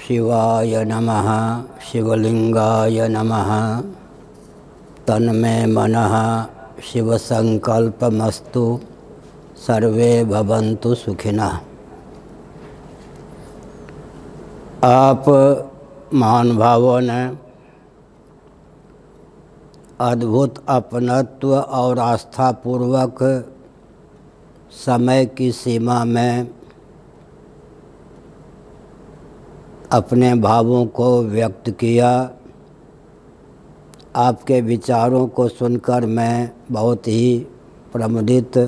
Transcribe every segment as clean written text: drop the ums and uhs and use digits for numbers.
शिवाय नमः शिवलिंगाय नमः। तन्मे मनः शिवसंकल्पमस्तु सर्वे भवन्तु सुखिनः। आप महानुभावों ने अद्भुत अपनत्व और आस्थापूर्वक समय की सीमा में अपने भावों को व्यक्त किया। आपके विचारों को सुनकर मैं बहुत ही प्रमुदित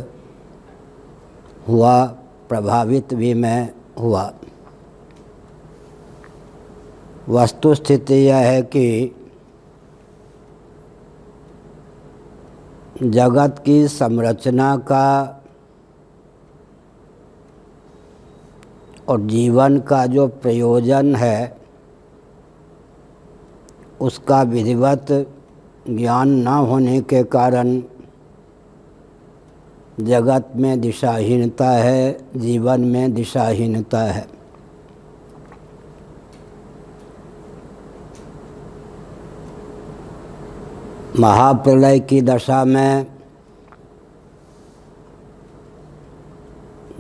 हुआ, प्रभावित भी मैं हुआ। वस्तुस्थिति यह है कि जगत की संरचना का और जीवन का जो प्रयोजन है उसका विधिवत ज्ञान न होने के कारण जगत में दिशाहीनता है, जीवन में दिशाहीनता है। महाप्रलय की दशा में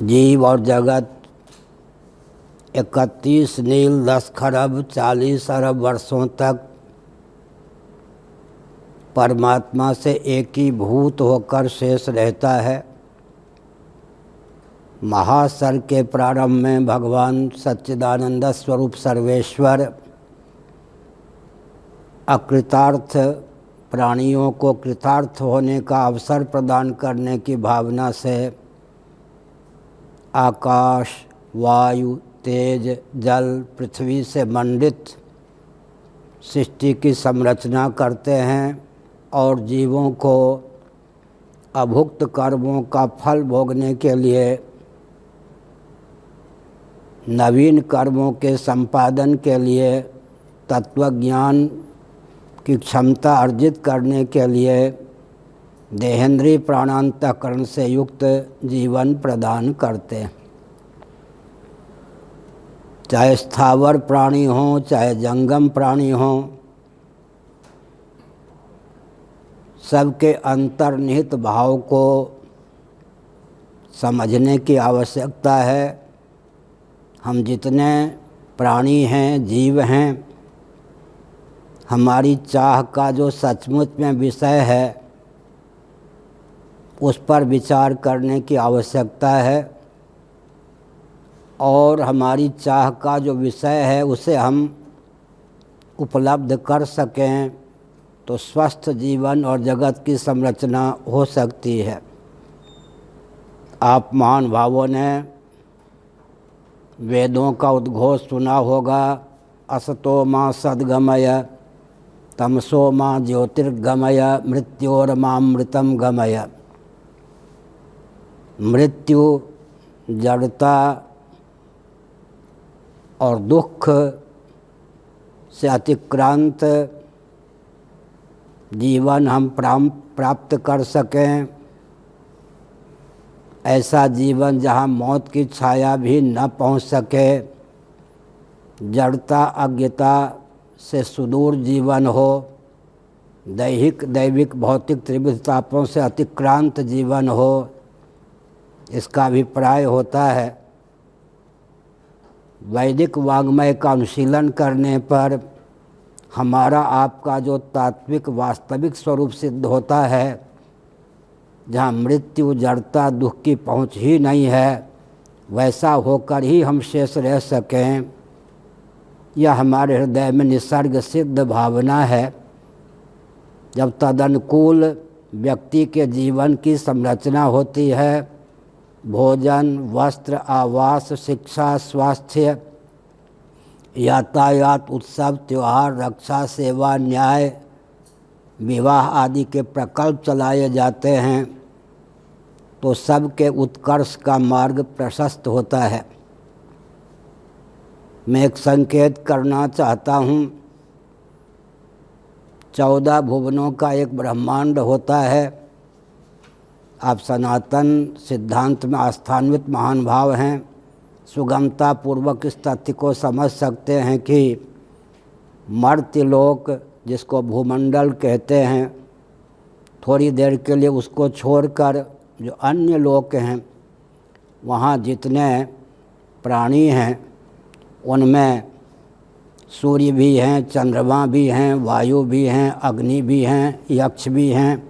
जीव और जगत 31 नील 10 खरब 40 अरब वर्षों तक परमात्मा से एकीभूत होकर शेष रहता है। महासर्ग के प्रारंभ में भगवान सच्चिदानंद स्वरूप सर्वेश्वर अकृतार्थ प्राणियों को कृतार्थ होने का अवसर प्रदान करने की भावना से आकाश, वायु, तेज, जल, पृथ्वी से मंडित सृष्टि की संरचना करते हैं और जीवों को अभुक्त कर्मों का फल भोगने के लिए नवीन कर्मों के संपादन के लिए तत्वज्ञान की क्षमता अर्जित करने के लिए देहेंद्रीय प्राणांतकरण से युक्त जीवन प्रदान करते हैं। चाहे स्थावर प्राणी हों, चाहे जंगम प्राणी हों, सबके अंतर्निहित भाव को समझने की आवश्यकता है। हम जितने प्राणी हैं, जीव हैं, हमारी चाह का जो सचमुच में विषय है उस पर विचार करने की आवश्यकता है और हमारी चाह का जो विषय है उसे हम उपलब्ध कर सकें तो स्वस्थ जीवन और जगत की संरचना हो सकती है। आप महान भावों ने वेदों का उद्घोष सुना होगा, असतो मां सद्गमय तमसो मां ज्योतिर्गमय मृत्योर्मामृतं गमय। मृत्यु, जड़ता और दुख से अतिक्रांत जीवन हम प्राप्त कर सकें, ऐसा जीवन जहाँ मौत की छाया भी न पहुँच सके, जड़ता अज्ञता से सुदूर जीवन हो, दैहिक दैविक भौतिक त्रिविध तापों से अतिक्रांत जीवन हो, इसका अभिप्राय होता है। वैदिक वाङ्मय का अनुशीलन करने पर हमारा आपका जो तात्विक वास्तविक स्वरूप सिद्ध होता है, जहाँ मृत्यु, जड़ता, दुख की पहुँच ही नहीं है, वैसा होकर ही हम शेष रह सकें, यह हमारे हृदय में निसर्ग सिद्ध भावना है। जब तदनुकूल व्यक्ति के जीवन की संरचना होती है, भोजन, वस्त्र, आवास, शिक्षा, स्वास्थ्य, यातायात, उत्सव, त्योहार, रक्षा, सेवा, न्याय, विवाह आदि के प्रकल्प चलाए जाते हैं तो सबके उत्कर्ष का मार्ग प्रशस्त होता है। मैं एक संकेत करना चाहता हूँ। 14 भुवनों का एक ब्रह्मांड होता है। आप सनातन सिद्धांत में आस्थान्वित महान भाव हैं। सुगमता पूर्वक इस तथ्य को समझ सकते हैं कि मर्त्यलोक, जिसको भूमंडल कहते हैं, थोड़ी देर के लिए उसको छोड़कर जो अन्य लोक हैं, वहाँ जितने प्राणी हैं उनमें सूर्य भी हैं, चंद्रमा भी हैं, वायु भी हैं, अग्नि भी हैं, यक्ष भी हैं,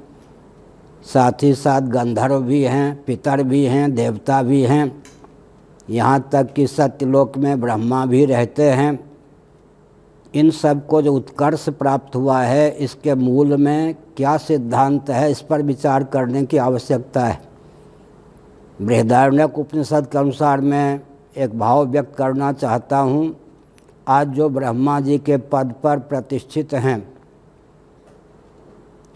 साथ ही साथ गंधर्व भी हैं, पितर भी हैं, देवता भी हैं, यहाँ तक कि सत्यलोक में ब्रह्मा भी रहते हैं। इन सब को जो उत्कर्ष प्राप्त हुआ है, इसके मूल में क्या सिद्धांत है, इस पर विचार करने की आवश्यकता है। बृहदारण्यक उपनिषद के अनुसार मैं एक भाव व्यक्त करना चाहता हूँ। आज जो ब्रह्मा जी के पद पर प्रतिष्ठित हैं,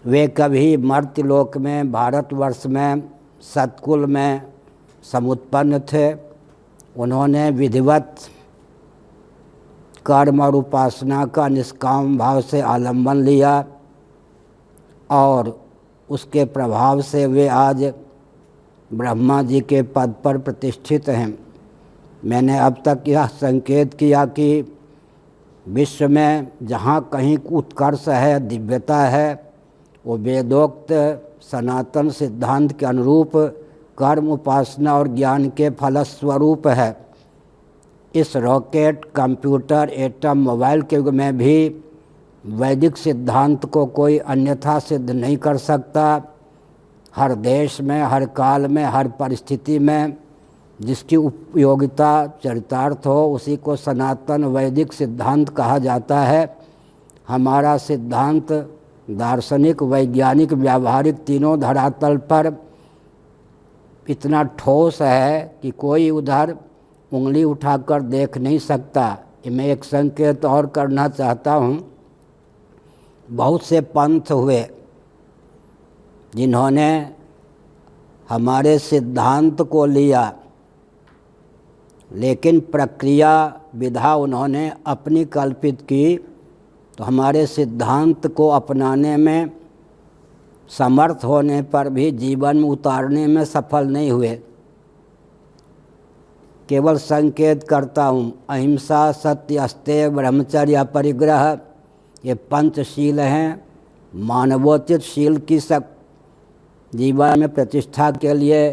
वे कभी मर्त्यलोक में, भारतवर्ष में, सतकुल में समुत्पन्न थे। उन्होंने विधिवत कर्म और उपासना का निष्काम भाव से आलंबन लिया और उसके प्रभाव से वे आज ब्रह्मा जी के पद पर प्रतिष्ठित हैं। मैंने अब तक यह संकेत किया कि विश्व में जहाँ कहीं उत्कर्ष है, दिव्यता है, वो वेदोक्त सनातन सिद्धांत के अनुरूप कर्म, उपासना और ज्ञान के फलस्वरूप है। इस रॉकेट, कंप्यूटर, एटम, मोबाइल के युग में भी वैदिक सिद्धांत को कोई अन्यथा सिद्ध नहीं कर सकता। हर देश में, हर काल में, हर परिस्थिति में जिसकी उपयोगिता चरितार्थ हो, उसी को सनातन वैदिक सिद्धांत कहा जाता है। हमारा सिद्धांत दार्शनिक, वैज्ञानिक, व्यावहारिक तीनों धरातल पर इतना ठोस है कि कोई उधर उंगली उठाकर देख नहीं सकता। मैं एक संकेत और करना चाहता हूँ। बहुत से पंथ हुए जिन्होंने हमारे सिद्धांत को लिया, लेकिन प्रक्रिया विधा उन्होंने अपनी कल्पित की, तो हमारे सिद्धांत को अपनाने में समर्थ होने पर भी जीवन में उतारने में सफल नहीं हुए। केवल संकेत करता हूँ, अहिंसा, सत्य, अस्तेय, ब्रह्मचर्य, अपरिग्रह, ये पंचशील हैं। मानवोचित शील की सब जीवन में प्रतिष्ठा के लिए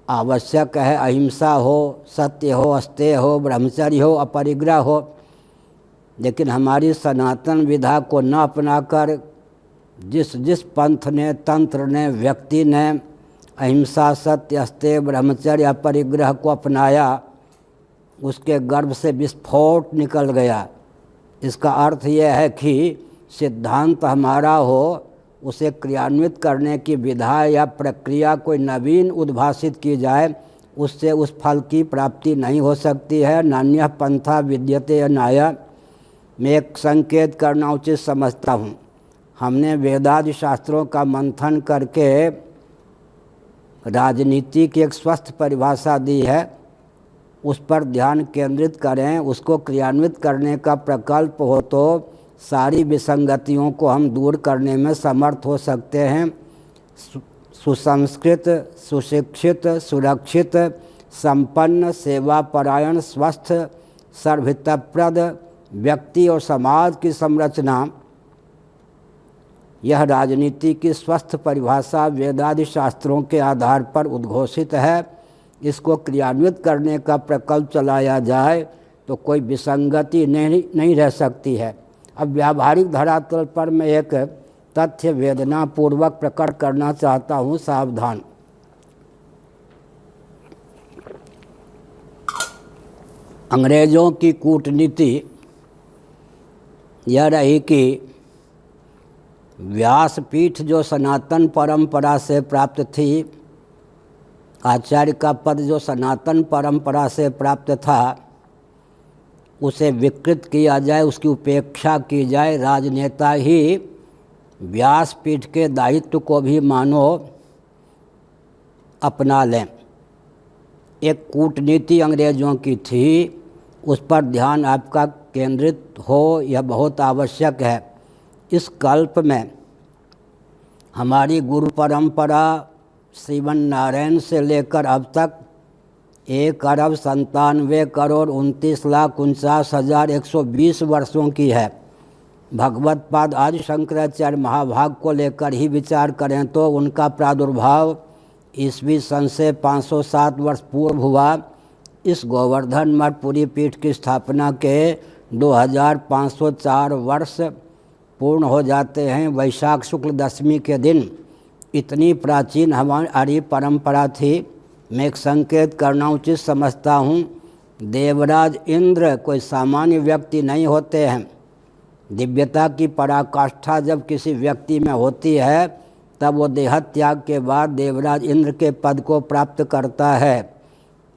आवश्यक है। अहिंसा हो, सत्य हो, अस्तेय हो, ब्रह्मचर्य हो, अपरिग्रह हो। लेकिन हमारी सनातन विधा को न अपनाकर जिस जिस पंथ ने, तंत्र ने, व्यक्ति ने अहिंसा, सत्य, अस्तेय, ब्रह्मचर्य, अपरिग्रह को अपनाया, उसके गर्भ से विस्फोट निकल गया। इसका अर्थ यह है कि सिद्धांत हमारा हो, उसे क्रियान्वित करने की विधा या प्रक्रिया कोई नवीन उद्भासित की जाए, उससे उस फल की प्राप्ति नहीं हो सकती है। नान्यः पंथा विद्यते अनाया। मैं एक संकेत करना उचित समझता हूँ। हमने वेदादि शास्त्रों का मंथन करके राजनीति की एक स्वस्थ परिभाषा दी है, उस पर ध्यान केंद्रित करें, उसको क्रियान्वित करने का प्रकल्प हो तो सारी विसंगतियों को हम दूर करने में समर्थ हो सकते हैं। सुसंस्कृत, सुशिक्षित, सुरक्षित, संपन्न, सेवापरायण, स्वस्थ, सर्वहितप्रद व्यक्ति और समाज की संरचना, यह राजनीति की स्वस्थ परिभाषा वेदादि शास्त्रों के आधार पर उद्घोषित है। इसको क्रियान्वित करने का प्रकल्प चलाया जाए तो कोई विसंगति नहीं रह सकती है। अब व्यावहारिक धरातल पर मैं एक तथ्य वेदनापूर्वक प्रकट करना चाहता हूँ, सावधान। अंग्रेज़ों की कूटनीति यह रही कि व्यासपीठ जो सनातन परंपरा से प्राप्त थी, आचार्य का पद जो सनातन परंपरा से प्राप्त था, उसे विकृत किया जाए, उसकी उपेक्षा की जाए। राजनेता ही व्यासपीठ के दायित्व को भी मानो अपना लें। एक कूटनीति अंग्रेज़ों की थी, उस पर ध्यान आपका केंद्रित हो, यह बहुत आवश्यक है। इस कल्प में हमारी गुरु परंपरा श्रीमन नारायण से लेकर अब तक 1,97,49,120 वर्षों की है। भगवत पाद आदि शंकराचार्य महाभाग को लेकर ही विचार करें तो उनका प्रादुर्भाव ईस्वी सन से 507 वर्ष पूर्व हुआ। इस गोवर्धन मठ पुरी पीठ की स्थापना के 2504 वर्ष पूर्ण हो जाते हैं। वैशाख शुक्ल दशमी के दिन इतनी प्राचीन हमारी परंपरा थी। मैं एक संकेत करना उचित समझता हूँ। देवराज इंद्र कोई सामान्य व्यक्ति नहीं होते हैं। दिव्यता की पराकाष्ठा जब किसी व्यक्ति में होती है तब वो देह त्याग के बाद देवराज इंद्र के पद को प्राप्त करता है।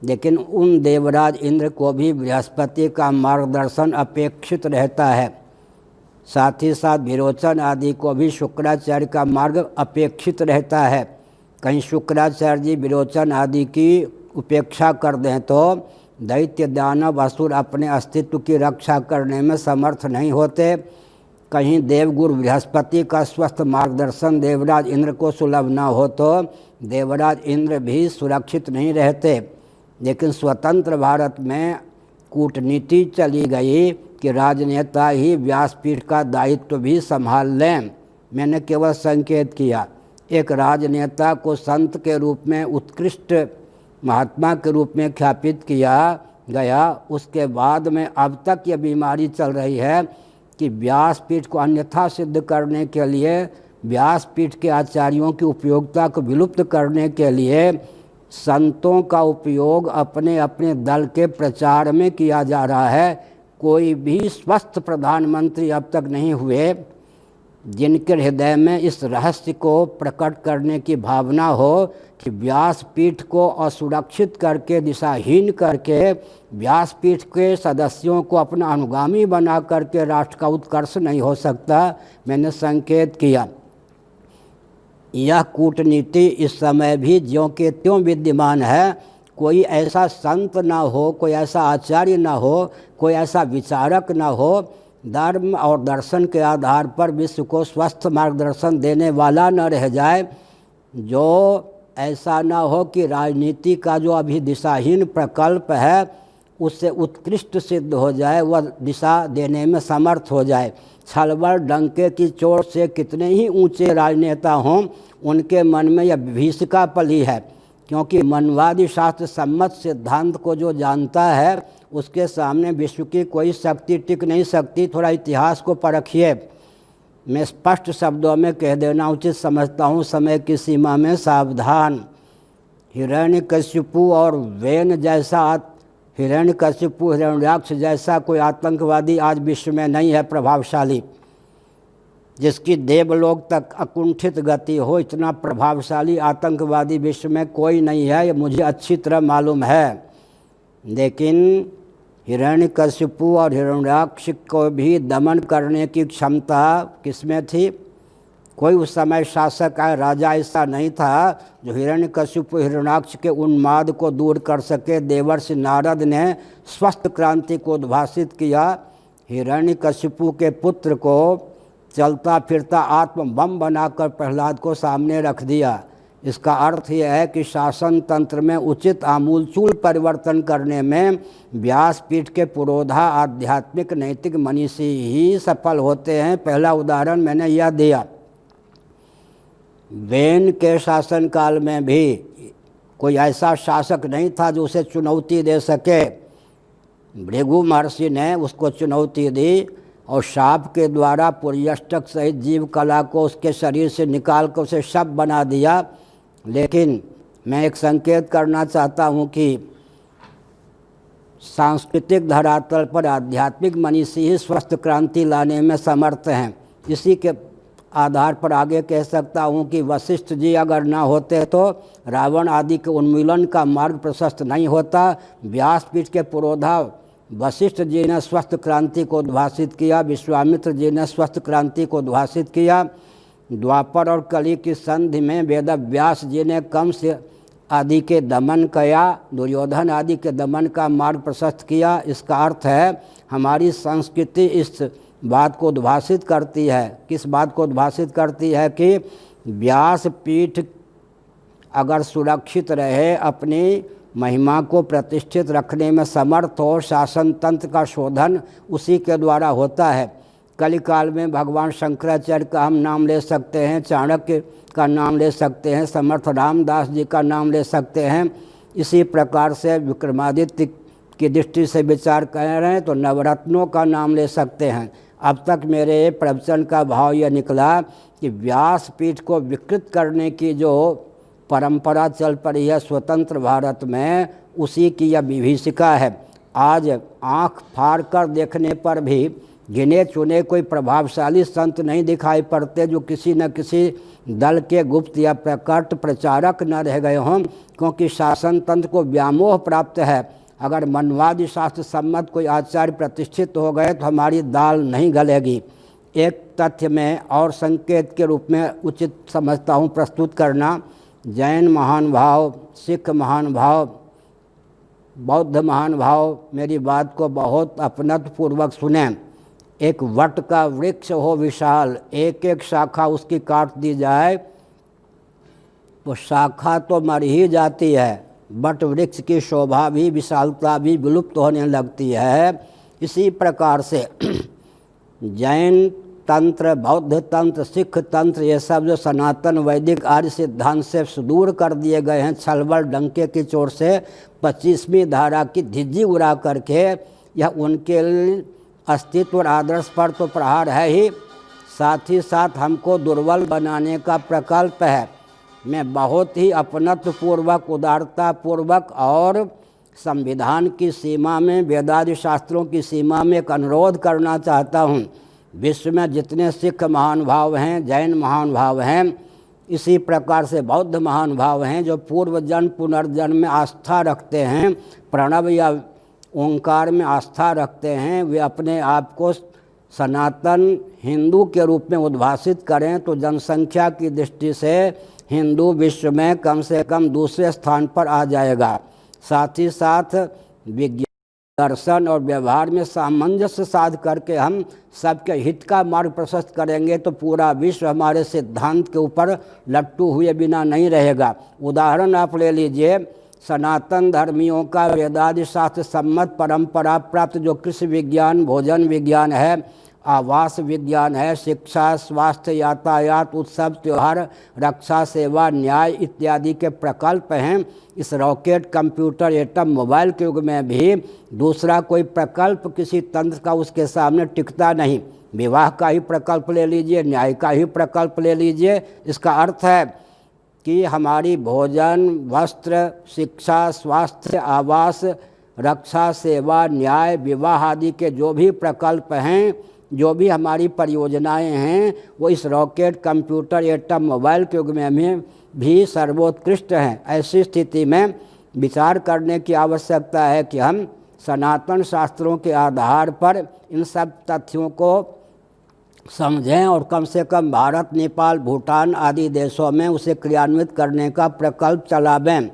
लेकिन उन देवराज इंद्र को भी बृहस्पति का मार्गदर्शन अपेक्षित रहता है। साथ ही साथ विरोचन आदि को भी शुक्राचार्य का मार्ग अपेक्षित रहता है। कहीं शुक्राचार्य जी विरोचन आदि की उपेक्षा कर दें तो दैत्य दानव असुर अपने अस्तित्व की रक्षा करने में समर्थ नहीं होते। कहीं देवगुरु बृहस्पति का स्वस्थ मार्गदर्शन देवराज इंद्र को सुलभ न हो तो देवराज इंद्र भी सुरक्षित नहीं रहते। लेकिन स्वतंत्र भारत में कूटनीति चली गई कि राजनेता ही व्यासपीठ का दायित्व भी संभाल लें। मैंने केवल संकेत किया। एक राजनेता को संत के रूप में उत्कृष्ट महात्मा के रूप में ख्यापित किया गया। उसके बाद में अब तक ये बीमारी चल रही है कि व्यासपीठ को अन्यथा सिद्ध करने के लिए, व्यासपीठ के आचार्यों की उपयोगिता को विलुप्त करने के लिए संतों का उपयोग अपने अपने दल के प्रचार में किया जा रहा है। कोई भी स्वस्थ प्रधानमंत्री अब तक नहीं हुए जिनके हृदय में इस रहस्य को प्रकट करने की भावना हो कि व्यासपीठ को असुरक्षित करके, दिशाहीन करके व्यासपीठ के सदस्यों को अपना अनुगामी बना करके राष्ट्र का उत्कर्ष नहीं हो सकता। मैंने संकेत किया। यह कूटनीति इस समय भी ज्यों के त्यों विद्यमान है। कोई ऐसा संत ना हो, कोई ऐसा आचार्य ना हो, कोई ऐसा विचारक ना हो, धर्म और दर्शन के आधार पर विश्व को स्वस्थ मार्गदर्शन देने वाला न रह जाए। जो ऐसा ना हो कि राजनीति का जो अभी दिशाहीन प्रकल्प है उससे उत्कृष्ट सिद्ध हो जाए, वह दिशा देने में समर्थ हो जाए। छलबल डंके की चोट से कितने ही ऊंचे राजनेता हों, उनके मन में यह विभीषिका पली है। क्योंकि मनवादी शास्त्र सम्मत सिद्धांत को जो जानता है उसके सामने विश्व की कोई शक्ति टिक नहीं सकती। थोड़ा इतिहास को परखिए। मैं स्पष्ट शब्दों में कह देना उचित समझता हूँ, समय की सीमा में सावधान। हिरण्यकशिपु और वेन जैसा, हिरण्यकशिपु हिरण्याक्ष जैसा कोई आतंकवादी आज विश्व में नहीं है प्रभावशाली, जिसकी देवलोक तक अकुंठित गति हो। इतना प्रभावशाली आतंकवादी विश्व में कोई नहीं है, ये मुझे अच्छी तरह मालूम है। लेकिन हिरण्यकशिपु और हिरण्याक्ष को भी दमन करने की क्षमता किसमें थी? कोई उस समय शासक या राजा ऐसा नहीं था जो हिरण्यकशिपु हिरण्याक्ष के उन्माद को दूर कर सके। देवर्षि नारद ने स्वस्थ क्रांति को उद्भासित किया। हिरण्यकशिपु के पुत्र को चलता फिरता आत्म बम बनाकर प्रहलाद को सामने रख दिया। इसका अर्थ यह है कि शासन तंत्र में उचित आमूलचूल परिवर्तन करने में व्यासपीठ के पुरोधा आध्यात्मिक नैतिक मनीषी ही सफल होते हैं। पहला उदाहरण मैंने यह दिया। वेन के शासनकाल में भी कोई ऐसा शासक नहीं था जो उसे चुनौती दे सके। भृगु महर्षि ने उसको चुनौती दी और शाप के द्वारा पुर्यष्टक सहित जीव कला को उसके शरीर से निकाल कर उसे शव बना दिया। लेकिन मैं एक संकेत करना चाहता हूँ कि सांस्कृतिक धरातल पर आध्यात्मिक मनीषी ही स्वस्थ क्रांति लाने में समर्थ हैं। इसी के आधार पर आगे कह सकता हूँ कि वशिष्ठ जी अगर ना होते तो रावण आदि के उन्मूलन का मार्ग प्रशस्त नहीं होता। व्यासपीठ के पुरोधा वशिष्ठ जी ने स्वस्थ क्रांति को उद्भासित किया, विश्वामित्र जी ने स्वस्थ क्रांति को उद्भासित किया। द्वापर और कली की संधि में वेद व्यास जी ने कंस आदि के दमन किया, दुर्योधन आदि के दमन का मार्ग प्रशस्त किया। इसका अर्थ है हमारी संस्कृति इस बात को उद्भासित करती है। किस बात को उद्भासित करती है कि व्यासपीठ अगर सुरक्षित रहे, अपनी महिमा को प्रतिष्ठित रखने में समर्थ हो। शासन तंत्र का शोधन उसी के द्वारा होता है। कलिकाल में भगवान शंकराचार्य का हम नाम ले सकते हैं, चाणक्य का नाम ले सकते हैं, समर्थ रामदास जी का नाम ले सकते हैं। इसी प्रकार से विक्रमादित्य की दृष्टि से विचार कर रहे हैं तो नवरत्नों का नाम ले सकते हैं। अब तक मेरे प्रवचन का भाव यह निकला कि व्यासपीठ को विकृत करने की जो परंपरा चल पड़ी है स्वतंत्र भारत में, उसी की यह विभीषिका है। आज आँख फाड़ कर देखने पर भी गिने चुने कोई प्रभावशाली संत नहीं दिखाई पड़ते जो किसी न किसी दल के गुप्त या प्रकट प्रचारक न रह गए हों, क्योंकि शासन तंत्र को व्यामोह प्राप्त है। अगर मनवादी शास्त्र सम्मत कोई आचार्य प्रतिष्ठित हो गए तो हमारी दाल नहीं गलेगी। एक तथ्य में और संकेत के रूप में उचित समझता हूँ प्रस्तुत करना। जैन महान भाव, सिख महान भाव, बौद्ध महान भाव मेरी बात को बहुत अपनत्वपूर्वक सुने। एक वट का वृक्ष हो विशाल, एक एक शाखा उसकी काट दी जाए तो शाखा तो मर ही जाती है, वट वृक्ष की शोभा भी, विशालता भी विलुप्त होने लगती है। इसी प्रकार से जैन तंत्र, बौद्ध तंत्र, सिख तंत्र, ये सब जो सनातन वैदिक आर्य सिद्धांत से सुदूर कर दिए गए हैं, छलबल डंके की चोट से 25वीं धारा की धिज्जी उड़ा करके, यह उनके अस्तित्व और आदर्श पर तो प्रहार है ही, साथ ही साथ हमको दुर्बल बनाने का प्रकल्प है। मैं बहुत ही अपनत्वपूर्वक, उदारतापूर्वक और संविधान की सीमा में, वेदादि शास्त्रों की सीमा में एक अनुरोध करना चाहता हूँ। विश्व में जितने सिख महान भाव हैं, जैन महान भाव हैं, इसी प्रकार से बौद्ध महान भाव हैं जो पूर्व जन्म पुनर्जन्म में आस्था रखते हैं, प्रणव या ओंकार में आस्था रखते हैं, वे अपने आप को सनातन हिंदू के रूप में उद्भासित करें तो जनसंख्या की दृष्टि से हिंदू विश्व में कम से कम दूसरे स्थान पर आ जाएगा। साथ ही साथ विज्ञान, दर्शन और व्यवहार में सामंजस्य साध करके हम सबके हित का मार्ग प्रशस्त करेंगे तो पूरा विश्व हमारे सिद्धांत के ऊपर लट्टू हुए बिना नहीं रहेगा। उदाहरण आप ले लीजिए, सनातन धर्मियों का वेदादि शास्त्र सम्मत परंपरा प्राप्त जो कृषि विज्ञान, भोजन विज्ञान है, आवास विज्ञान है, शिक्षा, स्वास्थ्य, यातायात, उत्सव, त्यौहार, रक्षा, सेवा, न्याय इत्यादि के प्रकल्प हैं, इस रॉकेट, कंप्यूटर, एटम, मोबाइल के युग में भी दूसरा कोई प्रकल्प किसी तंत्र का उसके सामने टिकता नहीं। विवाह का ही प्रकल्प ले लीजिए, न्याय का ही प्रकल्प ले लीजिए। इसका अर्थ है कि हमारी भोजन, वस्त्र, शिक्षा, स्वास्थ्य, आवास, रक्षा, सेवा, न्याय, विवाह आदि के जो भी प्रकल्प हैं, जो भी हमारी परियोजनाएं हैं, वो इस रॉकेट, कंप्यूटर, एटम, मोबाइल के युग में भी सर्वोत्कृष्ट हैं। ऐसी स्थिति में विचार करने की आवश्यकता है कि हम सनातन शास्त्रों के आधार पर इन सब तथ्यों को समझें और कम से कम भारत, नेपाल, भूटान आदि देशों में उसे क्रियान्वित करने का प्रकल्प चलावें।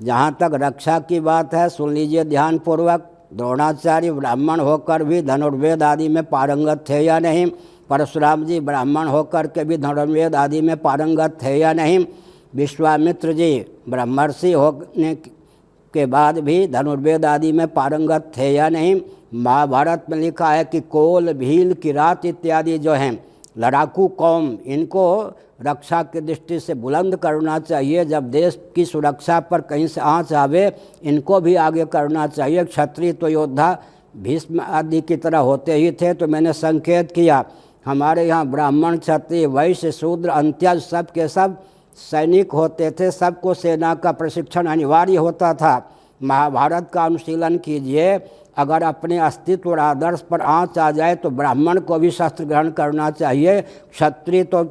जहाँ तक रक्षा की बात है, सुन लीजिए ध्यानपूर्वक, द्रोणाचार्य ब्राह्मण होकर भी धनुर्वेद आदि में पारंगत थे या नहीं, परशुराम जी ब्राह्मण होकर के भी धनुर्वेद आदि में पारंगत थे या नहीं, विश्वामित्र जी ब्रह्मर्षि होने के बाद भी धनुर्वेद आदि में पारंगत थे या नहीं। महाभारत में लिखा है कि कोल, भील, किरात इत्यादि जो हैं लड़ाकू कौम, इनको रक्षा की दृष्टि से बुलंद करना चाहिए। जब देश की सुरक्षा पर कहीं से आँच आवे, इनको भी आगे करना चाहिए। क्षत्रिय तो योद्धा भीष्म आदि की तरह होते ही थे। तो मैंने संकेत किया, हमारे यहाँ ब्राह्मण, क्षत्रिय, वैश्य, शूद्र, अंत्यज सब के सब सैनिक होते थे, सबको सेना का प्रशिक्षण अनिवार्य होता था। महाभारत का अनुशीलन कीजिए, अगर अपने अस्तित्व और आदर्श पर आँच आ जाए तो ब्राह्मण को भी शस्त्र ग्रहण करना चाहिए। क्षत्रिय तो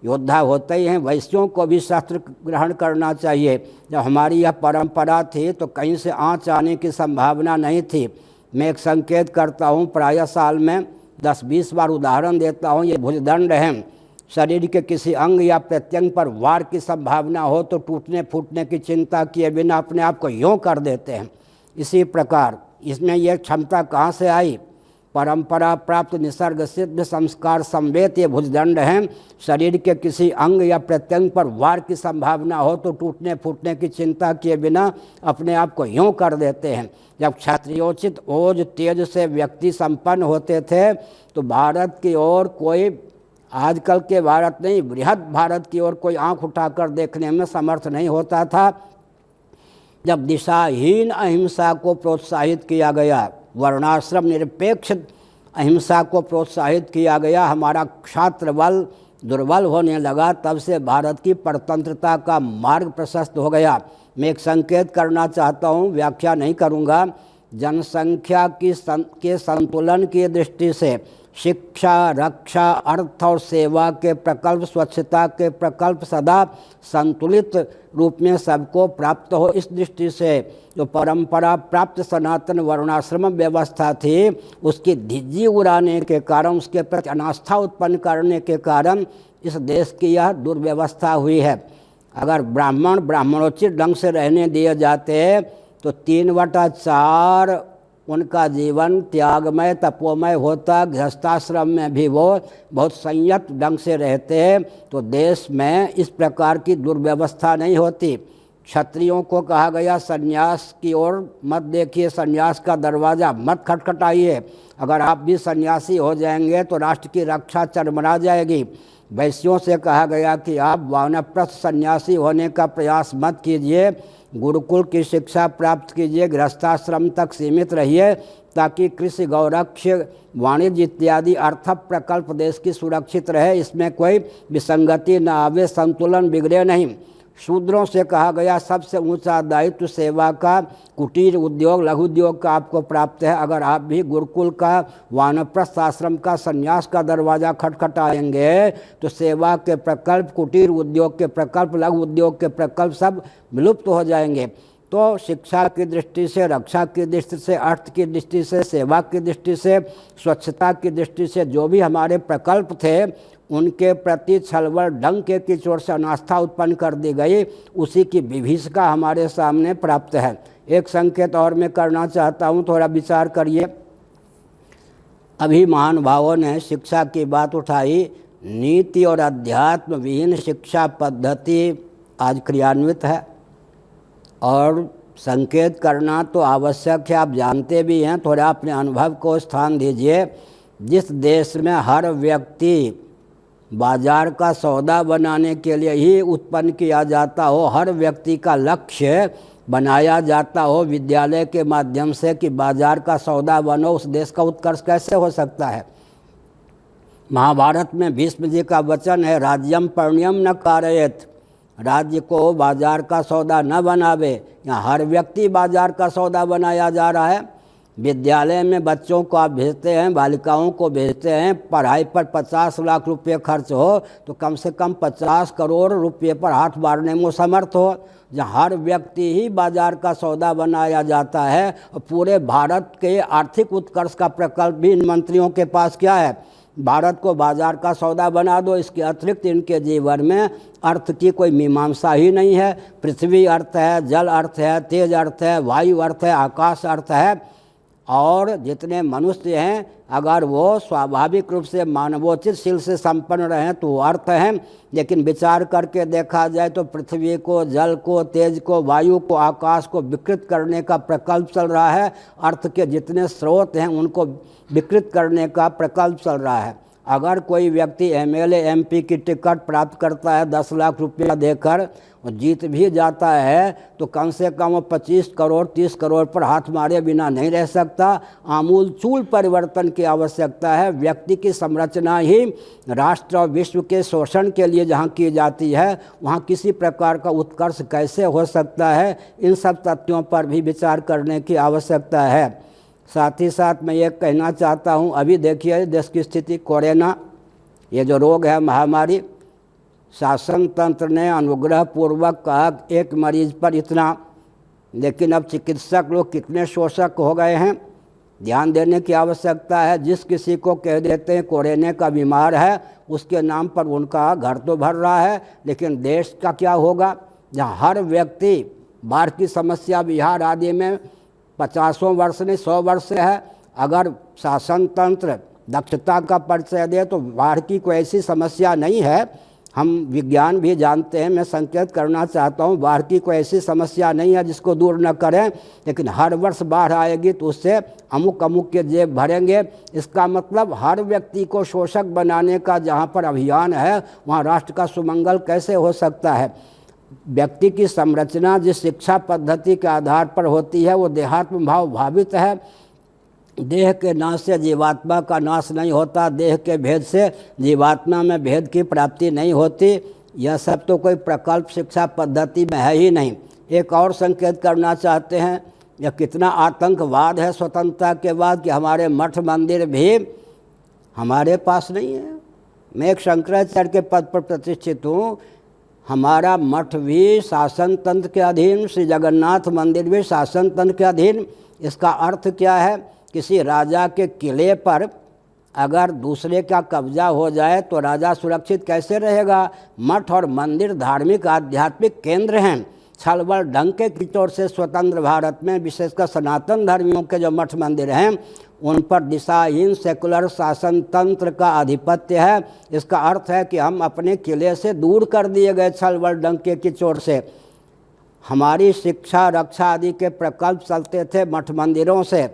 योद्धा होते ही हैं, वैश्यों को भी शस्त्र ग्रहण करना चाहिए। जब हमारी यह परंपरा थी तो कहीं से आँच आने की संभावना नहीं थी। मैं एक संकेत करता हूँ, प्रायः साल में 10-20 बार उदाहरण देता हूँ। ये भुजदंड हैं, शरीर के किसी अंग या प्रत्यंग पर वार की संभावना हो तो टूटने फूटने की चिंता किए बिना अपने आप को यूँ कर देते हैं। इसी प्रकार इसमें यह क्षमता कहाँ से आई परंपरा प्राप्त निसर्ग सिद्ध संस्कार संवेत ये भुजदंड हैं। शरीर के किसी अंग या प्रत्यंग पर वार की संभावना हो तो टूटने फूटने की चिंता किए बिना अपने आप को यूं कर देते हैं। जब क्षत्रियोचित ओज तेज से व्यक्ति संपन्न होते थे तो भारत की ओर कोई, आजकल के भारत नहीं, बृहद भारत की ओर कोई आंख उठाकर देखने में समर्थ नहीं होता था। जब दिशाहीन अहिंसा को प्रोत्साहित किया गया, वर्णाश्रम निरपेक्ष अहिंसा को प्रोत्साहित किया गया, हमारा छात्र बल दुर्बल होने लगा, तब से भारत की परतंत्रता का मार्ग प्रशस्त हो गया। मैं एक संकेत करना चाहता हूँ, व्याख्या नहीं करूँगा। जनसंख्या के संतुलन की दृष्टि से शिक्षा, रक्षा, अर्थ और सेवा के प्रकल्प, स्वच्छता के प्रकल्प सदा संतुलित रूप में सबको प्राप्त हो, इस दृष्टि से जो परंपरा प्राप्त सनातन वर्णाश्रम व्यवस्था थी उसकी धिज्जी उड़ाने के कारण, उसके प्रति अनास्था उत्पन्न करने के कारण इस देश की यह दुर्व्यवस्था हुई है। अगर ब्राह्मण ब्राह्मणोचित ढंग से रहने दिए जाते तो 3/4 उनका जीवन त्यागमय तपोमय होता, गृहस्थाश्रम में भी वो बहुत संयत ढंग से रहते तो देश में इस प्रकार की दुर्व्यवस्था नहीं होती। क्षत्रियों को कहा गया सन्यास की ओर मत देखिए, सन्यास का दरवाज़ा मत खटखटाइए, अगर आप भी सन्यासी हो जाएंगे तो राष्ट्र की रक्षा चरमरा जाएगी। वैश्यों से कहा गया कि आप वानप्रस्थ सन्यासी होने का प्रयास मत कीजिए, गुरुकुल की शिक्षा प्राप्त कीजिए, गृहस्थाश्रम तक सीमित रहिए, ताकि कृषि, गौरक्ष, वाणिज्य इत्यादि अर्थ प्रकल्प देश की सुरक्षित रहे, इसमें कोई विसंगति न आवे, संतुलन बिगड़े नहीं। शूद्रों से कहा गया सबसे ऊंचा दायित्व सेवा का, कुटीर उद्योग, लघु उद्योग का आपको प्राप्त है। अगर आप भी गुरुकुल का, वानप्रस्थ आश्रम का, संन्यास का दरवाज़ा खटखटाएंगे तो सेवा के प्रकल्प, कुटीर उद्योग के प्रकल्प, लघु उद्योग के प्रकल्प सब विलुप्त हो जाएंगे। तो शिक्षा की दृष्टि से, रक्षा की दृष्टि से, अर्थ की दृष्टि से, सेवा की दृष्टि से, स्वच्छता की दृष्टि से जो भी हमारे प्रकल्प थे उनके प्रति छलवल ढंग के किचोर से अनास्था उत्पन्न कर दी गई, उसी की विभीषिका हमारे सामने प्राप्त है। एक संकेत और मैं करना चाहता हूँ, थोड़ा विचार करिए। अभी महानुभावों ने शिक्षा की बात उठाई, नीति और अध्यात्म विहीन शिक्षा पद्धति आज क्रियान्वित है और संकेत करना तो आवश्यक है, आप जानते भी हैं, थोड़ा अपने अनुभव को स्थान दीजिए। जिस देश में हर व्यक्ति बाजार का सौदा बनाने के लिए ही उत्पन्न किया जाता हो, हर व्यक्ति का लक्ष्य बनाया जाता हो विद्यालय के माध्यम से कि बाजार का सौदा बनो, उस देश का उत्कर्ष कैसे हो सकता है। महाभारत में भीष्म जी का वचन है, राज्यम पर्ण्यम न कारयेत, राज्य को बाजार का सौदा न बनावे। यहाँ हर व्यक्ति बाजार का सौदा बनाया जा रहा है। विद्यालय में बच्चों को आप भेजते हैं, बालिकाओं को भेजते हैं, पढ़ाई पर 50 लाख रुपये खर्च हो तो कम से कम 50 करोड़ रुपये पर हाथ मारने में समर्थ हो। जहाँ हर व्यक्ति ही बाजार का सौदा बनाया जाता है और पूरे भारत के आर्थिक उत्कर्ष का प्रकल्प भी इन मंत्रियों के पास क्या है, भारत को बाजार का सौदा बना दो। इसके अतिरिक्त इनके जीवन में अर्थ की कोई मीमांसा ही नहीं है। पृथ्वी अर्थ है, जल अर्थ है, तेज अर्थ है, वायु अर्थ है, आकाश अर्थ है। और जितने मनुष्य हैं अगर वो स्वाभाविक रूप से मानवोचित शील से संपन्न रहें तो वो अर्थ हैं। लेकिन विचार करके देखा जाए तो पृथ्वी को, जल को, तेज को, वायु को, आकाश को विकृत करने का प्रकल्प चल रहा है। अर्थ के जितने स्रोत हैं उनको विकृत करने का प्रकल्प चल रहा है। अगर कोई व्यक्ति एमएलए एमपी की टिकट प्राप्त करता है 10 लाख रुपया देकर और जीत भी जाता है तो कम से कम वो 25 करोड़ 30 करोड़ पर हाथ मारे बिना नहीं रह सकता। आमूल चूल परिवर्तन की आवश्यकता है। व्यक्ति की संरचना ही राष्ट्र और विश्व के शोषण के लिए जहाँ की जाती है वहाँ किसी प्रकार का उत्कर्ष कैसे हो सकता है, इन सब तथ्यों पर भी विचार करने की आवश्यकता है। साथ ही साथ मैं ये कहना चाहता हूँ, अभी देखिए देश की स्थिति, कोरोना ये जो रोग है, महामारी, शासन तंत्र ने अनुग्रह पूर्वक कहा एक मरीज पर इतना, लेकिन अब चिकित्सक लोग कितने शोषक हो गए हैं, ध्यान देने की आवश्यकता है। जिस किसी को कह देते हैं कोरोना का बीमार है उसके नाम पर उनका घर तो भर रहा है, लेकिन देश का क्या होगा जहाँ हर व्यक्ति बाढ़ की समस्या बिहार आदि में 50 वर्ष नहीं 100 वर्ष से है। अगर शासन तंत्र दक्षता का परिचय दे तो बाढ़ की कोई ऐसी समस्या नहीं है। हम विज्ञान भी जानते हैं, मैं संकेत करना चाहता हूँ, बाढ़ की कोई ऐसी समस्या नहीं है जिसको दूर न करें, लेकिन हर वर्ष बाढ़ आएगी तो उससे अमुक अमुक के जेब भरेंगे। इसका मतलब हर व्यक्ति को शोषक बनाने का जहाँ पर अभियान है वहाँ राष्ट्र का सुमंगल कैसे हो सकता है। व्यक्ति की संरचना जिस शिक्षा पद्धति के आधार पर होती है वो देहात्म भाव भावित है। देह के नाश से जीवात्मा का नाश नहीं होता, देह के भेद से जीवात्मा में भेद की प्राप्ति नहीं होती। यह सब तो कोई प्रकल्प शिक्षा पद्धति में है ही नहीं। एक और संकेत करना चाहते हैं, यह कितना आतंकवाद है स्वतंत्रता के बाद कि हमारे मठ मंदिर भी हमारे पास नहीं है। मैं एक शंकराचार्य के पद पर प्रतिष्ठित हूँ, हमारा मठ भी शासन तंत्र के अधीन, श्री जगन्नाथ मंदिर भी शासन तंत्र के अधीन। इसका अर्थ क्या है? किसी राजा के किले पर अगर दूसरे का कब्जा हो जाए तो राजा सुरक्षित कैसे रहेगा? मठ और मंदिर धार्मिक आध्यात्मिक केंद्र हैं। छलबल डंके की चोट से स्वतंत्र भारत में विशेषकर सनातन धर्मियों के जो मठ मंदिर हैं उन पर दिशाहीन सेकुलर शासन तंत्र का आधिपत्य है। इसका अर्थ है कि हम अपने किले से दूर कर दिए गए छलबल डंके की चोट से। हमारी शिक्षा रक्षा आदि के प्रकल्प चलते थे मठ मंदिरों से,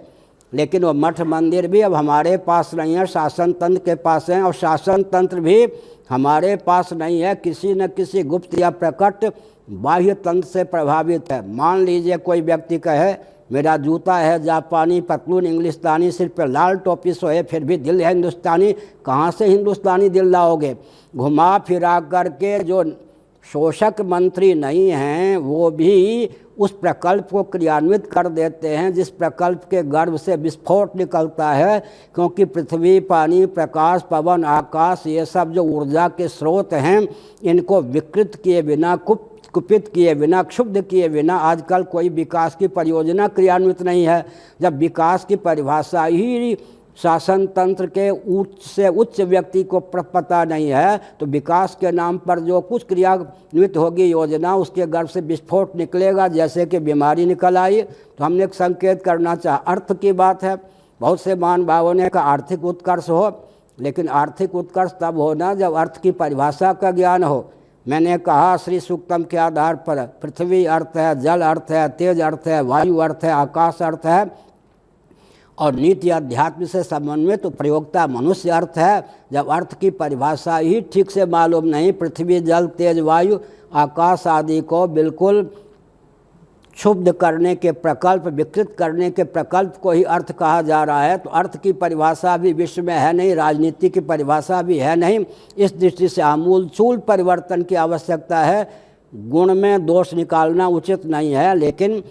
लेकिन वो मठ मंदिर भी अब हमारे पास नहीं है, शासन तंत्र के पास हैं। और शासन तंत्र भी हमारे पास नहीं है, किसी न किसी गुप्त या प्रकट बाह्य तंत्र से प्रभावित है। मान लीजिए कोई व्यक्ति कहे मेरा जूता है जापानी, पतलून इंग्लिस्तानी, सिर पे लाल टोपी सोए, फिर भी दिल है हिंदुस्तानी। कहाँ से हिंदुस्तानी दिल लाओगे? घुमा फिरा करके जो शोषक मंत्री नहीं हैं वो भी उस प्रकल्प को क्रियान्वित कर देते हैं जिस प्रकल्प के गर्भ से विस्फोट निकलता है। क्योंकि पृथ्वी, पानी, प्रकाश, पवन, आकाश, ये सब जो ऊर्जा के स्रोत हैं इनको विकृत किए बिना, कुपित किए बिना, क्षुब्ध किए बिना आजकल कोई विकास की परियोजना क्रियान्वित नहीं है। जब विकास की परिभाषा ही शासन तंत्र के उच्च से उच्च व्यक्ति को पता नहीं है तो विकास के नाम पर जो कुछ क्रियान्वित होगी योजना उसके गर्भ से विस्फोट निकलेगा, जैसे कि बीमारी निकल आई। तो हमने एक संकेत करना चाहा, अर्थ की बात है। बहुत से महानुभावों ने कहा आर्थिक उत्कर्ष हो, लेकिन आर्थिक उत्कर्ष तब होना जब अर्थ की परिभाषा का ज्ञान हो। मैंने कहा श्री सूक्तम के आधार पर पृथ्वी अर्थ है, जल अर्थ है, तेज अर्थ है, वायु अर्थ है, आकाश अर्थ है और नीति अध्यात्म से समन्वित तो प्रयोक्ता मनुष्य अर्थ है। जब अर्थ की परिभाषा ही ठीक से मालूम नहीं, पृथ्वी, जल, तेज, वायु, आकाश आदि को बिल्कुल क्षुब्ध करने के प्रकल्प, विकृत करने के प्रकल्प को ही अर्थ कहा जा रहा है, तो अर्थ की परिभाषा भी विश्व में है नहीं, राजनीति की परिभाषा भी है नहीं। इस दृष्टि से आमूलचूल परिवर्तन की आवश्यकता है। गुण में दोष निकालना उचित नहीं है, लेकिन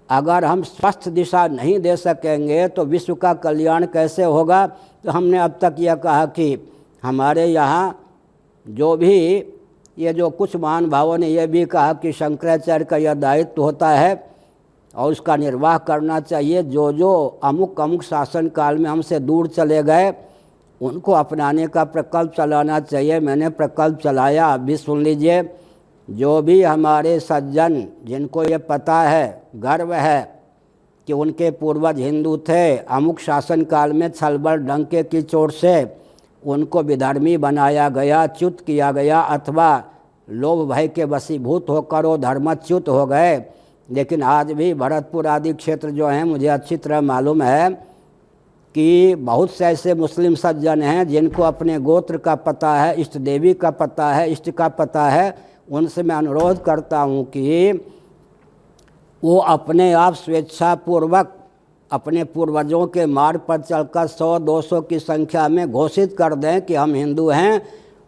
अगर हम स्वस्थ दिशा नहीं दे सकेंगे तो विश्व का कल्याण कैसे होगा? तो हमने अब तक यह कहा कि हमारे यहाँ जो भी ये जो कुछ महान भावों ने यह भी कहा कि शंकराचार्य का यह दायित्व होता है और उसका निर्वाह करना चाहिए। जो जो अमुक अमुक शासन काल में हमसे दूर चले गए उनको अपनाने का प्रकल्प चलाना चाहिए। मैंने प्रकल्प चलाया, आप भी सुन लीजिए। जो भी हमारे सज्जन जिनको ये पता है, गर्व है कि उनके पूर्वज हिंदू थे, अमुक शासन काल में छलबल डंके की चोट से उनको विधर्मी बनाया गया, च्युत किया गया, अथवा लोभ भय के वशीभूत होकर वो धर्मच्युत हो गए। लेकिन आज भी भरतपुर आदि क्षेत्र जो हैं, मुझे अच्छी तरह मालूम है कि बहुत से ऐसे मुस्लिम सज्जन हैं जिनको अपने गोत्र का पता है, इष्ट देवी का पता है, इष्ट का पता है। उनसे मैं अनुरोध करता हूँ कि वो अपने आप स्वेच्छापूर्वक अपने पूर्वजों के मार्ग पर चलकर 100-200 की संख्या में घोषित कर दें कि हम हिंदू हैं।